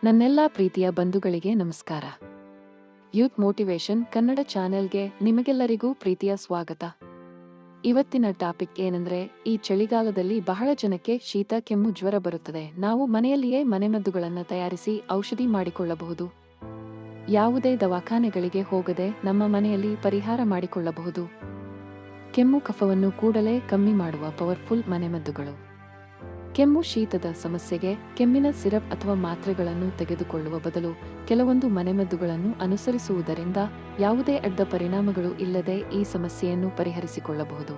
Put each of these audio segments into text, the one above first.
ನನ್ನೆಲ್ಲ ಪ್ರೀತಿಯ ಬಂಧುಗಳಿಗೆ ನಮಸ್ಕಾರ. ಯೂತ್ ಮೋಟಿವೇಶನ್ ಕನ್ನಡ ಚಾನೆಲ್ಗೆ ನಿಮಗೆಲ್ಲರಿಗೂ ಪ್ರೀತಿಯ ಸ್ವಾಗತ. ಇವತ್ತಿನ ಟಾಪಿಕ್ ಏನಂದ್ರೆ, ಈ ಚಳಿಗಾಲದಲ್ಲಿ ಬಹಳ ಜನಕ್ಕೆ ಶೀತ, ಕೆಮ್ಮು, ಜ್ವರ ಬರುತ್ತದೆ. ನಾವು ಮನೆಯಲ್ಲಿಯೇ ಮನೆಮದ್ದುಗಳನ್ನು ತಯಾರಿಸಿ ಔಷಧಿ ಮಾಡಿಕೊಳ್ಳಬಹುದು. ಯಾವುದೇ ದವಾಖಾನೆಗಳಿಗೆ ಹೋಗದೆ ನಮ್ಮ ಮನೆಯಲ್ಲಿ ಪರಿಹಾರ ಮಾಡಿಕೊಳ್ಳಬಹುದು. ಕೆಮ್ಮು ಕಫವನ್ನು ಕೂಡಲೇ ಕಮ್ಮಿ ಮಾಡುವ ಪವರ್ಫುಲ್ ಮನೆಮದ್ದುಗಳು. ಕೆಮ್ಮು ಶೀತದ ಸಮಸ್ಯೆಗೆ ಕೆಮ್ಮಿನ ಸಿರಪ್ ಅಥವಾ ಮಾತ್ರೆಗಳನ್ನು ತೆಗೆದುಕೊಳ್ಳುವ ಬದಲು ಕೆಲವೊಂದು ಮನೆಮದ್ದುಗಳನ್ನು ಅನುಸರಿಸುವುದರಿಂದ ಯಾವುದೇ ಅಡ್ಡ ಪರಿಣಾಮಗಳು ಇಲ್ಲದೆ ಈ ಸಮಸ್ಯೆಯನ್ನು ಪರಿಹರಿಸಿಕೊಳ್ಳಬಹುದು.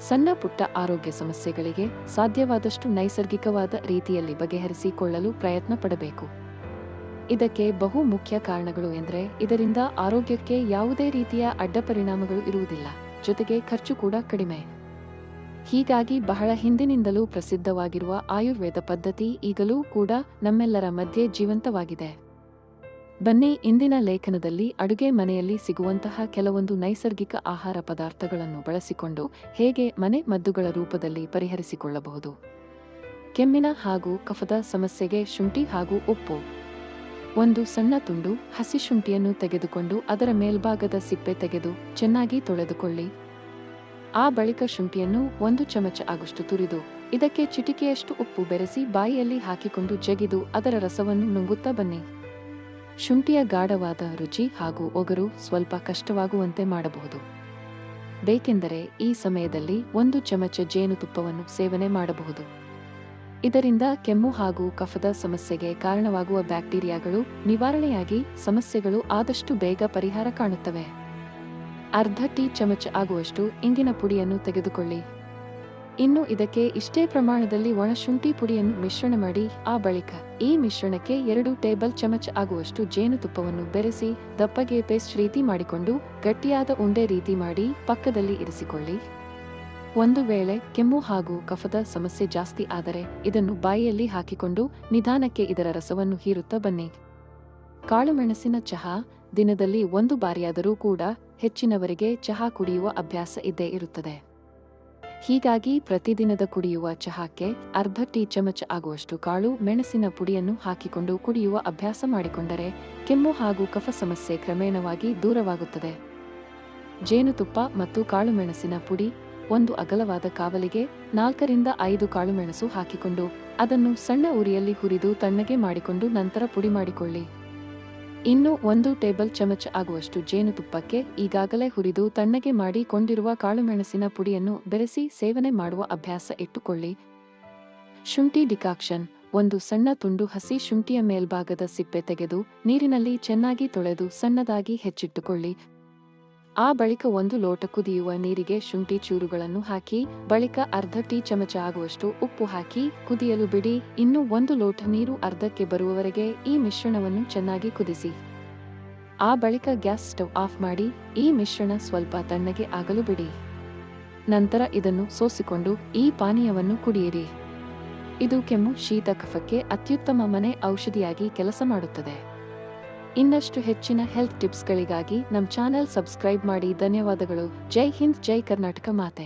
ಸಣ್ಣ ಪುಟ್ಟ ಆರೋಗ್ಯ ಸಮಸ್ಯೆಗಳಿಗೆ ಸಾಧ್ಯವಾದಷ್ಟು ನೈಸರ್ಗಿಕವಾದ ರೀತಿಯಲ್ಲಿ ಬಗೆಹರಿಸಿಕೊಳ್ಳಲು ಪ್ರಯತ್ನ ಪಡಬೇಕು. ಇದಕ್ಕೆ ಬಹು ಮುಖ್ಯ ಕಾರಣಗಳು ಎಂದರೆ, ಇದರಿಂದ ಆರೋಗ್ಯಕ್ಕೆ ಯಾವುದೇ ರೀತಿಯ ಅಡ್ಡ ಪರಿಣಾಮಗಳು ಇರುವುದಿಲ್ಲ, ಜೊತೆಗೆ ಖರ್ಚು ಕೂಡ ಕಡಿಮೆ. ಹೀಗಾಗಿ ಬಹಳ ಹಿಂದಿನಿಂದಲೂ ಪ್ರಸಿದ್ಧವಾಗಿರುವ ಆಯುರ್ವೇದ ಪದ್ಧತಿ ಈಗಲೂ ಕೂಡ ನಮ್ಮೆಲ್ಲರ ಮಧ್ಯೆ ಜೀವಂತವಾಗಿದೆ. ಬನ್ನಿ, ಇಂದಿನ ಲೇಖನದಲ್ಲಿ ಅಡುಗೆ ಮನೆಯಲ್ಲಿ ಸಿಗುವಂತಹ ಕೆಲವೊಂದು ನೈಸರ್ಗಿಕ ಆಹಾರ ಪದಾರ್ಥಗಳನ್ನು ಬಳಸಿಕೊಂಡು ಹೇಗೆ ಮನೆ ಮದ್ದುಗಳ ರೂಪದಲ್ಲಿ ಪರಿಹರಿಸಿಕೊಳ್ಳಬಹುದು. ಕೆಮ್ಮಿನ ಹಾಗೂ ಕಫದ ಸಮಸ್ಯೆಗೆ ಶುಂಠಿ ಹಾಗೂ ಉಪ್ಪು. ಒಂದು ಸಣ್ಣ ತುಂಡು ಹಸಿ ಶುಂಠಿಯನ್ನು ತೆಗೆದುಕೊಂಡು ಅದರ ಮೇಲ್ಭಾಗದ ಸಿಪ್ಪೆ ತೆಗೆದು ಚೆನ್ನಾಗಿ ತೊಳೆದುಕೊಳ್ಳಿ. ಆ ಬಳಿಕ ಶುಂಠಿಯನ್ನು 1 ಚಮಚ ಆಗುಷ್ಟು ತುರಿದು ಇದಕ್ಕೆ ಚಿಟಿಕೆಯಷ್ಟು ಉಪ್ಪು ಬೆರೆಸಿ ಬಾಯಿಯಲ್ಲಿ ಹಾಕಿಕೊಂಡು ಜಗಿದು ಅದರ ರಸವನ್ನು ನುಂಗುತ್ತಾ ಬನ್ನಿ. ಶುಂಠಿಯ ಗಾಢವಾದ ರುಚಿ ಹಾಗೂ ಒಗರು ಸ್ವಲ್ಪ ಕಷ್ಟವಾಗುವಂತೆ ಮಾಡಬಹುದು. ಬೇಕೆಂದರೆ ಈ ಸಮಯದಲ್ಲಿ 1 ಚಮಚ ಜೇನುತುಪ್ಪವನ್ನು ಸೇವನೆ ಮಾಡಬಹುದು. ಇದರಿಂದ ಕೆಮ್ಮು ಹಾಗೂ ಕಫದ ಸಮಸ್ಯೆಗೆ ಕಾರಣವಾಗುವ ಬ್ಯಾಕ್ಟೀರಿಯಾಗಳು ನಿವಾರಣೆಯಾಗಿ ಸಮಸ್ಯೆಗಳು ಆದಷ್ಟು ಬೇಗ ಪರಿಹಾರ ಕಾಣುತ್ತವೆ. ಅರ್ಧ ಟೀ ಚಮಚ ಆಗುವಷ್ಟು ಇಂಗಿನ ಪುಡಿಯನ್ನು ತೆಗೆದುಕೊಳ್ಳಿ. ಇನ್ನು ಇದಕ್ಕೆ ಇಷ್ಟೇ ಪ್ರಮಾಣದಲ್ಲಿ ಒಣ ಶುಂಠಿ ಪುಡಿಯನ್ನು ಮಿಶ್ರಣ ಮಾಡಿ, ಆ ಬಳಿಕ ಈ ಮಿಶ್ರಣಕ್ಕೆ 2 ಟೇಬಲ್ ಚಮಚ ಆಗುವಷ್ಟು ಜೇನುತುಪ್ಪವನ್ನು ಬೆರೆಸಿ ದಪ್ಪಗೆ ಪೇಸ್ಟ್ ರೀತಿ ಮಾಡಿಕೊಂಡು ಗಟ್ಟಿಯಾದ ಉಂಡೆ ರೀತಿ ಮಾಡಿ ಪಕ್ಕದಲ್ಲಿ ಇರಿಸಿಕೊಳ್ಳಿ. ಒಂದು ವೇಳೆ ಕೆಮ್ಮು ಹಾಗೂ ಕಫದ ಸಮಸ್ಯೆ ಜಾಸ್ತಿ ಆದರೆ ಇದನ್ನು ಬಾಯಿಯಲ್ಲಿ ಹಾಕಿಕೊಂಡು ನಿಧಾನಕ್ಕೆ ಇದರ ರಸವನ್ನು ಹೀರುತ್ತಾ ಬನ್ನಿ. ಕಾಳುಮೆಣಸಿನ ಚಹಾ. ದಿನದಲ್ಲಿ 1 ಬಾರಿಯಾದರೂ ಕೂಡ ಹೆಚ್ಚಿನವರಿಗೆ ಚಹಾ ಕುಡಿಯುವ ಅಭ್ಯಾಸ ಇದ್ದೇ ಇರುತ್ತದೆ. ಹೀಗಾಗಿ ಪ್ರತಿದಿನದ ಕುಡಿಯುವ ಚಹಾಕ್ಕೆ ಅರ್ಧ ಟೀ ಚಮಚ ಆಗುವಷ್ಟು ಕಾಳು ಮೆಣಸಿನ ಪುಡಿಯನ್ನು ಹಾಕಿಕೊಂಡು ಕುಡಿಯುವ ಅಭ್ಯಾಸ ಮಾಡಿಕೊಂಡರೆ ಕೆಮ್ಮು ಹಾಗೂ ಕಫ ಸಮಸ್ಯೆ ಕ್ರಮೇಣವಾಗಿ ದೂರವಾಗುತ್ತದೆ. ಜೇನುತುಪ್ಪ ಮತ್ತು ಕಾಳುಮೆಣಸಿನ ಪುಡಿ. ಒಂದು ಅಗಲವಾದ ಕಾವಲಿಗೆ 4 ರಿಂದ 5 ಕಾಳುಮೆಣಸು ಹಾಕಿಕೊಂಡು ಅದನ್ನು ಸಣ್ಣ ಉರಿಯಲ್ಲಿ ಹುರಿದು ತಣ್ಣಗೆ ಮಾಡಿಕೊಂಡು ನಂತರ ಪುಡಿ ಮಾಡಿಕೊಳ್ಳಿ. ಇನ್ನು 1 ಟೇಬಲ್ ಚಮಚ ಆಗುವಷ್ಟು ಜೇನುತುಪ್ಪಕ್ಕೆ ಈಗಾಗಲೇ ಹುರಿದು ತಣ್ಣಗೆ ಮಾಡಿ ಕೊಂಡಿರುವ ಕಾಳುಮೆಣಸಿನ ಪುಡಿಯನ್ನು ಬೆರೆಸಿ ಸೇವನೆ ಮಾಡುವ ಅಭ್ಯಾಸ ಇಟ್ಟುಕೊಳ್ಳಿ. ಶುಂಠಿ ಡಿಕಾಕ್ಷನ್. ಒಂದು ಸಣ್ಣ ತುಂಡು ಹಸಿ ಶುಂಠಿಯ ಮೇಲ್ಭಾಗದ ಸಿಪ್ಪೆ ತೆಗೆದು ನೀರಿನಲ್ಲಿ ಚೆನ್ನಾಗಿ ತೊಳೆದು ಸಣ್ಣದಾಗಿ ಹೆಚ್ಚಿಟ್ಟುಕೊಳ್ಳಿ. ಆ ಬಳಿಕ 1 ಲೋಟ ಕುದಿಯುವ ನೀರಿಗೆ ಶುಂಠಿ ಚೂರುಗಳನ್ನು ಹಾಕಿ ಬಳಿಕ ಅರ್ಧ ಟೀ ಚಮಚ ಆಗುವಷ್ಟು ಉಪ್ಪು ಹಾಕಿ ಕುದಿಯಲು ಬಿಡಿ. ಇನ್ನು 1 ಲೋಟ ನೀರು ಅರ್ಧಕ್ಕೆ ಬರುವವರೆಗೆ ಈ ಮಿಶ್ರಣವನ್ನು ಚೆನ್ನಾಗಿ ಕುದಿಸಿ. ಆ ಬಳಿಕ ಗ್ಯಾಸ್ ಸ್ಟವ್ ಆಫ್ ಮಾಡಿ ಈ ಮಿಶ್ರಣ ಸ್ವಲ್ಪ ತಣ್ಣಗೆ ಆಗಲು ಬಿಡಿ. ನಂತರ ಇದನ್ನು ಸೋಸಿಕೊಂಡು ಈ ಪಾನೀಯವನ್ನು ಕುಡಿಯಿರಿ. ಇದು ಕೆಮ್ಮು, ಶೀತ, ಕಫಕ್ಕೆ ಅತ್ಯುತ್ತಮ ಮನೆ ಔಷಧಿಯಾಗಿ ಕೆಲಸ ಮಾಡುತ್ತದೆ. ಇನ್ನಷ್ಟು ಹೆಚ್ಚಿನ ಹೆಲ್ತ್ ಟಿಪ್ಸ್ಗಳಿಗಾಗಿ ನಮ್ಮ ಚಾನೆಲ್ ಸಬ್ಸ್ಕ್ರೈಬ್ ಮಾಡಿ. ಧನ್ಯವಾದಗಳು. ಜೈ ಹಿಂದ್, ಜೈ ಕರ್ನಾಟಕ ಮಾತೆ.